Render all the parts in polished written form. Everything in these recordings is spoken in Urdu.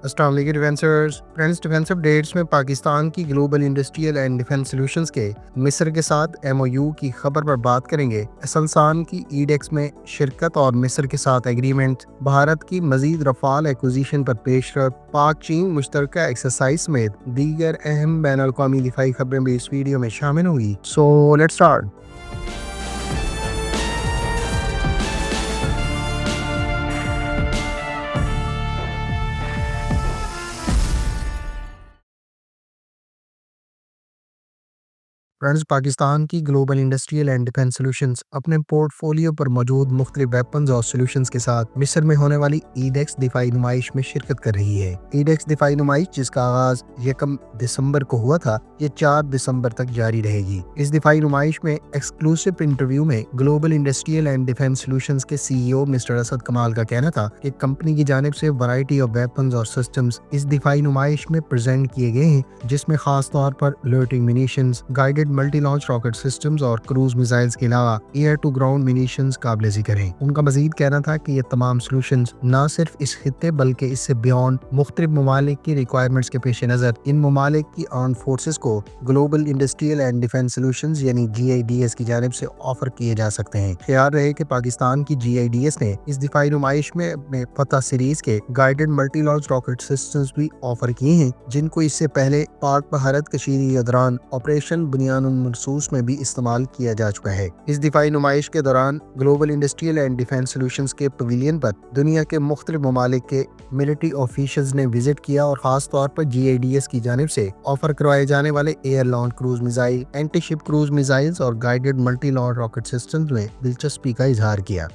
السلام علیکم ڈیفینسرز فرینڈز، ڈیفینس اپڈیٹس میں پاکستان کی global industrial and defence solutions کے مصر کے ساتھ ایم او یو کی خبر پر بات کریں گے۔ اسلسان کی ایڈیکس میں شرکت اور مصر کے ساتھ ایگریمنٹ، بھارت کی مزید رفال ایکوزیشن پر پیش رفت، پاک چین مشترکہ ایکسرسائز سمیت دیگر اہم بین الاقوامی دفاعی خبریں بھی اس ویڈیو میں شامل ہوئی۔ So let's start. Friends, Pakistan کی global industrial and defence solutions اپنے پورٹ فولیو پر موجود مختلف ویپنز اور سلوشنز کے ساتھ مصر میں ہونے والی ایڈیکس دفاعی نمائش میں شرکت کر رہی ہے۔ ایڈیکس دفاعی نمائش، جس کا آغاز 1 دسمبر کو ہوا تھا، یہ 4 دسمبر تک جاری رہے گی۔ اس دفاعی نمائش میں ایکسکلوسیو انٹرویو میں global industrial and defence solutions کے سی ای او مسٹر اسد کمال کا کہنا تھا کہ کمپنی کی جانب سے ورائٹی آف ویپنز اور سسٹمز اس دفاعی نمائش میں پریزنٹ کیے گئے ہیں، جس میں خاص طور پر loitering munitions, guided multi launch rocket systems اور کروز میزائلز کے علاوہ ایئر ٹو گراؤنڈ منیشنز قابل ذکر ہیں۔ ان کا مزید کہنا تھا کہ یہ تمام سلوشنز نہ صرف اس خطے بلکہ اس سے بیونڈ مختلف ممالک کی ریکوائرمنٹس کے پیش نظر ان ممالک کی آرمڈ فورسز کو global industrial and defence solutions یعنی GIDS کی جانب سے آفر کیے جا سکتے ہیں۔ خیال رہے کہ پاکستان کی GIDS نے اس دفاعی نمائش میں اپنے فتح سیریز کے guided multi launch rocket systems بھی آفر کیے ہیں، جن کو اس سے پہلے پاک بھارت کشیدگی کے دوران آپریشن بنیان المرصوص میں بھی استعمال کیا جا چکا ہے۔ اس دفاعی نمائش کے دوران global industrial and defence solutions کے پویلین پر دنیا کے مختلف ممالک کے ملٹری آفیشلز نے وزٹ کیا اور خاص طور پر GIDS کی جانب سے آفر کروائے جانے والے air launch cruise missile, anti ship cruise missiles اور guided multi launch rocket systems میں دلچسپی کا اظہار کیا۔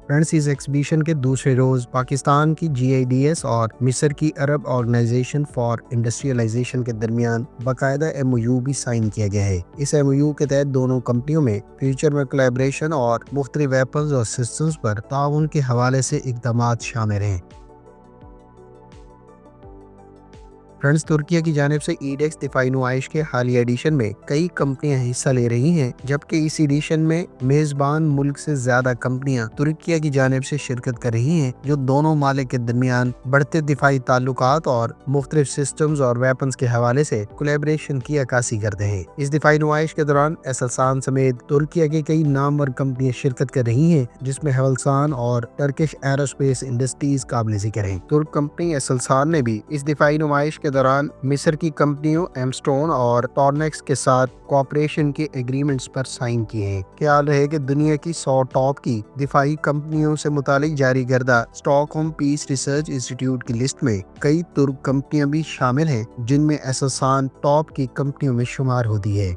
فرینڈز، اس ایکسیبیشن کے دوسرے روز پاکستان کی GIDS اور مصر کی عرب آرگنائزیشن فار انڈسٹریلائزیشن کے درمیان باقاعدہ MOU بھی سائن کیا گیا ہے۔ اس MOU کے تحت دونوں کمپنیوں میں فیوچر میں کولیبریشن اور مختلف ویپنز اور سسٹمز پر تعاون کے حوالے سے اقدامات شامل ہیں۔ فرینڈز، ترکیہ کی جانب سے ایڈیکس دفاعی نمائش کے حالیہ ایڈیشن میں کئی کمپنیاں حصہ لے رہی ہیں، جبکہ اس ایڈیشن میں میزبان ملک سے زیادہ کمپنیاں ترکیہ کی جانب سے شرکت کر رہی ہیں، جو دونوں ممالک کے درمیان بڑھتے دفاعی تعلقات اور مختلف سسٹمز اور ویپنز کے حوالے سے کولیبریشن کی عکاسی کرتے ہیں۔ اس دفاعی نمائش کے دوران اسلسان سمیت ترکیہ کی کئی نامور کمپنیاں شرکت کر رہی ہیں، جس میں ہیولسان اور ٹرکش ایروسپیس انڈسٹریز قابل ذکر ہیں۔ ترک کمپنی اسلسان نے بھی اس دفاعی نمائش کے دوران مصر کی کمپنیوں ایمسٹون اور تورنیکس کے ساتھ کوآپریشن کے ایگریمنٹس پر سائن کیے ہیں۔ خیال رہے کہ دنیا کی 100 ٹاپ کی دفاعی کمپنیوں سے متعلق جاری کردہ اسٹاک ہوم پیس ریسرچ انسٹی ٹیوٹ کی لسٹ میں کئی ترک کمپنیاں بھی شامل ہیں، جن میں اسلسان ٹاپ کی کمپنیوں میں شمار ہوتی ہے۔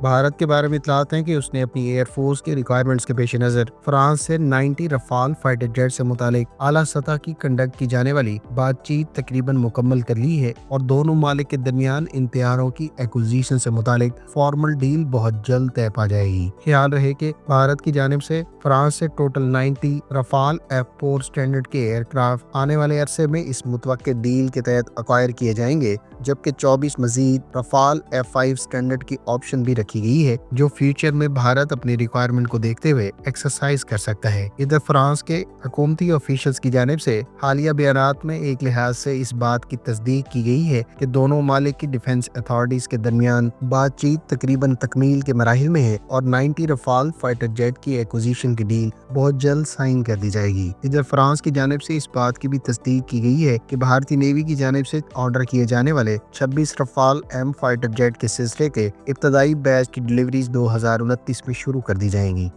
بھارت کے بارے میں اطلاعات ہیں کہ اس نے اپنی ایئر فورس کے ریکوائرمنٹس کے پیش نظر فرانس سے 90 رفال فائٹر جیٹ سے متعلق اعلیٰ سطح کی کنڈکٹ کی جانے والی بات چیت تقریباً مکمل کر لی ہے اور دونوں ممالک کے درمیان ان طیاروں کی ایکوزیشن سے متعلق فارمل ڈیل بہت جلد طے پا جائے گی۔ خیال رہے کہ بھارت کی جانب سے فرانس سے ٹوٹل 90 رفال F4 اسٹینڈرڈ کے ایئر کرافٹ آنے والے عرصے میں اس متوقع ڈیل کے تحت اکوائر کیے جائیں گے، جبکہ 24 مزید رفال F5 اسٹینڈرڈ کی آپشن بھی رکھی گئی ہے، جو فیوچر میں بھارت اپنی ریکوائرمنٹ کو دیکھتے ہوئے ایکسرسائز کر سکتا ہے۔ ادھر فرانس کے حکومتی آفیشلز کی جانب سے حالیہ بیانات میں ایک لحاظ سے اس بات کی تصدیق کی گئی ہے کہ دونوں ممالک کی ڈیفنس اتھارٹیز کے درمیان بات چیت تقریباً تکمیل کے مراحل میں ہے اور 90 رفال فائٹر جیٹ کی ایکوزیشن کی ڈیل بہت جلد سائن کر دی جائے گی۔ ادھر فرانس کی جانب سے اس بات کی بھی تصدیق کی گئی ہے کہ بھارتی نیوی کی جانب سے آرڈر کیے جانے والے 26 رفال M فائٹر جیٹ کے سلسلے کے ابتدائی بیچ کی ڈلیوریز 2029 میں شروع کر دی جائیں گی۔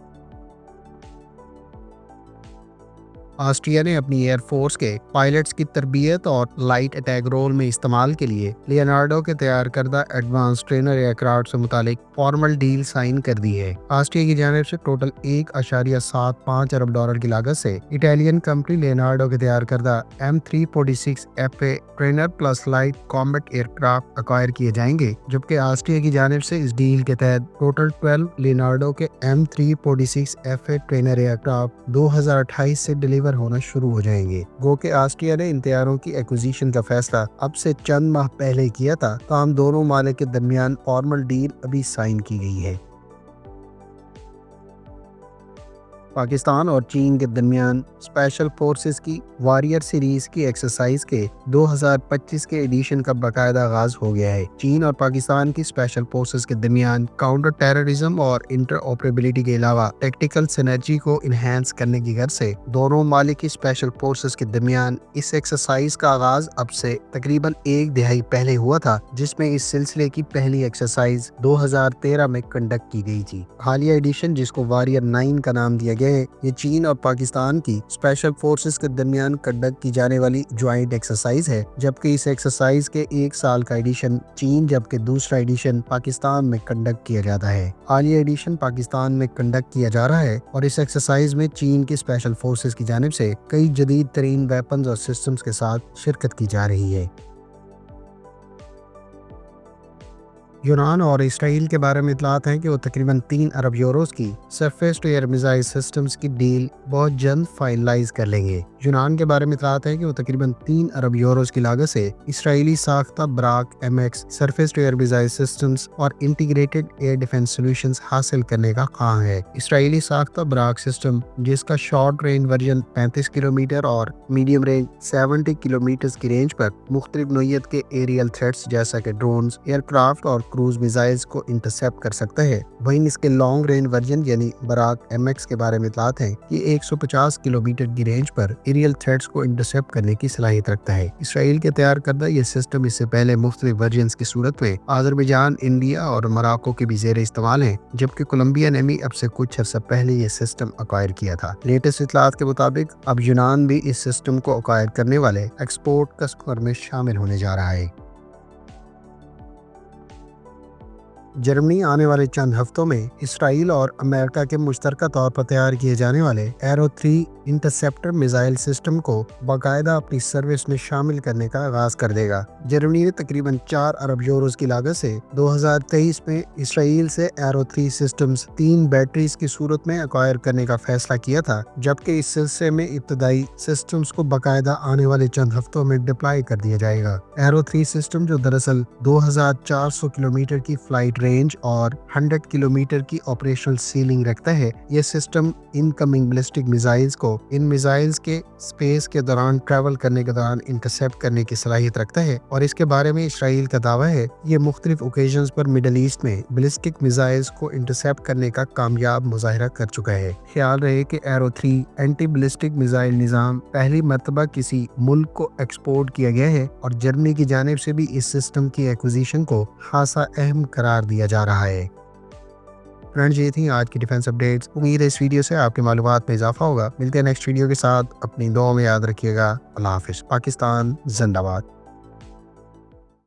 آسٹریا نے اپنی ایئر فورس کے پائلٹس کی تربیت اور لائٹ اٹیک رول میں استعمال کے لیے لیونارڈو کے تیار کردہ ایڈوانس ٹرینر ایئر کرافٹ سے متعلق فارمل ڈیل سائن کر دی ہے۔ آسٹریا کی جانب سے ٹوٹل $1.75 ارب کی لاگت سے اٹالین کمپنی لیونارڈو کے تیار کردہ M346 FA trainer plus light combat aircraft acquire کیے جائیں گے، جبکہ آسٹریا کی جانب سے اس ڈیل کے تحت ٹوٹل 12 لیونارڈو کے M346 FA trainer year craft 2028 سے ڈیلیور ہونا شروع ہو جائیں گے۔ گو کہ آسٹریا نے ان طیاروں کی ایکوزیشن کا فیصلہ اب سے چند ماہ پہلے کیا تھا، تاہم دونوں ممالک کے درمیان فارمل ڈیل ابھی سائن کی گئی ہے۔ پاکستان اور چین کے درمیان اسپیشل فورسز کی واریر سیریز کی ایکسرسائز کے 2025 کے ایڈیشن کا باقاعدہ آغاز ہو گیا ہے۔ چین اور پاکستان کی اسپیشل فورسز کے درمیان کاؤنٹر ٹیررزم اور انٹر آپریبلٹی کے علاوہ ٹیکٹیکل سینرجی کو انہینس کرنے کی غرض سے دونوں ممالک کی اسپیشل فورسز کے درمیان اس ایکسرسائز کا آغاز اب سے تقریباً ایک دہائی پہلے ہوا تھا، جس میں اس سلسلے کی پہلی ایکسرسائز 2013 میں کنڈکٹ کی گئی تھی۔ حالیہ ایڈیشن، جس کو واریر 9 کا نام دیا گیا ہے، یہ چین اور پاکستان کی اسپیشل فورسز کے درمیان کنڈکٹ کی جانے والی جوائنٹ ایکسرسائز ہے، جبکہ اس ایکسرسائز کے ایک سال کا ایڈیشن چین جبکہ دوسرا ایڈیشن پاکستان میں کنڈکٹ کیا جاتا ہے۔ حالیہ ایڈیشن پاکستان میں کنڈکٹ کیا جا رہا ہے اور اس ایکسرسائز میں چین کی اسپیشل فورسز کی جانب سے کئی جدید ترین ویپنز اور سسٹمز کے ساتھ شرکت کی جا رہی ہے۔ یونان اور اسرائیل کے بارے میں اطلاعات ہیں کہ وہ تقریباً 3 ارب یوروز کی surface to air missile systems کی ڈیل بہت جلد فائنلائز کر لیں گے۔ یونان کے بارے میں اطلاعات ہیں کہ وہ تقریباً 3 ارب یوروز کی لاگت سے اسرائیلی ساختہ Barak MX surface to air missile systems اور انٹیگریٹڈ ایئر ڈیفنس سولوشنز حاصل کرنے کا خواہاں ہے۔ اسرائیلی ساختہ براک سسٹم، جس کا شارٹ رینج ورژن 35 کلومیٹر اور میڈیم رینج 70 کلومیٹر کی رینج پر مختلف نوعیت کے ایریل تھریٹس جیسا کہ ڈرونز، ایئر کرافٹ اور کروز میزائلز کو انٹرسیپٹ کر سکتا ہے، وہیں اس کے لانگ رینج ورژن یعنی براک MX کے بارے میں اطلاعات ہیں کہ 150 کلومیٹر کی رینج پر ایریل تھریٹس کو انٹرسیپٹ کرنے کی صلاحیت رکھتا ہے۔ اسرائیل کے تیار کردہ یہ سسٹم اس سے پہلے مختلف ورژنز کی صورت میں آذربائیجان، انڈیا اور موراکو کے بھی زیر استعمال ہیں، جبکہ کولمبیا نے بھی اب سے کچھ عرصہ پہلے یہ سسٹم ایکوائر کیا تھا۔ لیٹسٹ اطلاعات کے مطابق اب یونان بھی اس سسٹم کو ایکوائر کرنے والے ایکسپورٹ کسٹمر میں شامل ہونے جا رہا ہے۔ جرمنی آنے والے چند ہفتوں میں اسرائیل اور امریکہ کے مشترکہ طور پر تیار کیے جانے والے ایرو 3 انٹرسیپٹر میزائل سسٹم کو باقاعدہ اپنی سروس میں شامل کرنے کا آغاز کر دے گا۔ جرمنی نے تقریباً 4 ارب یوروز کی لاگت سے 2023 میں اسرائیل سے ایرو 3 سسٹمز 3 بیٹریز کی صورت میں ایکوائر کرنے کا فیصلہ کیا تھا، جبکہ اس سلسلے میں ابتدائی سسٹمز کو باقاعدہ آنے والے چند ہفتوں میں ڈپلائی کر دیا جائے گا۔ ایرو 3 سسٹم، جو دراصل 2400 کلومیٹر کی فلائٹ رینج اور 100 کلومیٹر کی آپریشنل سیلنگ رکھتا ہے، یہ system in coming ballistic missiles کو ان میزائلز کے اسپیس کے دوران ٹریول کرنے کے دوران انٹرسیپٹ کرنے کی صلاحیت رکھتا ہے، اور اس کے بارے میں اسرائیل کا دعویٰ ہے یہ مختلف اوکیزنز پر مڈل ایسٹ میں بیلسٹک میزائلز کو انٹرسیپٹ کرنے کا کامیاب مظاہرہ کر چکا ہے۔ خیال رہے کہ ایرو 3 اینٹی بیلسٹک میزائل نظام پہلی مرتبہ کسی ملک کو ایکسپورٹ کیا گیا ہے، اور جرمنی کی جانب سے بھی اس سسٹم کی ایکوزیشن کو خاصا اہم قرار دیا جا رہا ہے۔ فرینڈز، یہ تھی آج کی ڈیفنس اپڈیٹس۔ امید ہے اس ویڈیو سے آپ کی معلومات میں اضافہ ہوگا۔ ملتے ہیں نیکسٹ ویڈیو کے ساتھ، اپنی دعاؤں میں یاد رکھیے گا۔ اللہ حافظ۔ پاکستان زندہ باد۔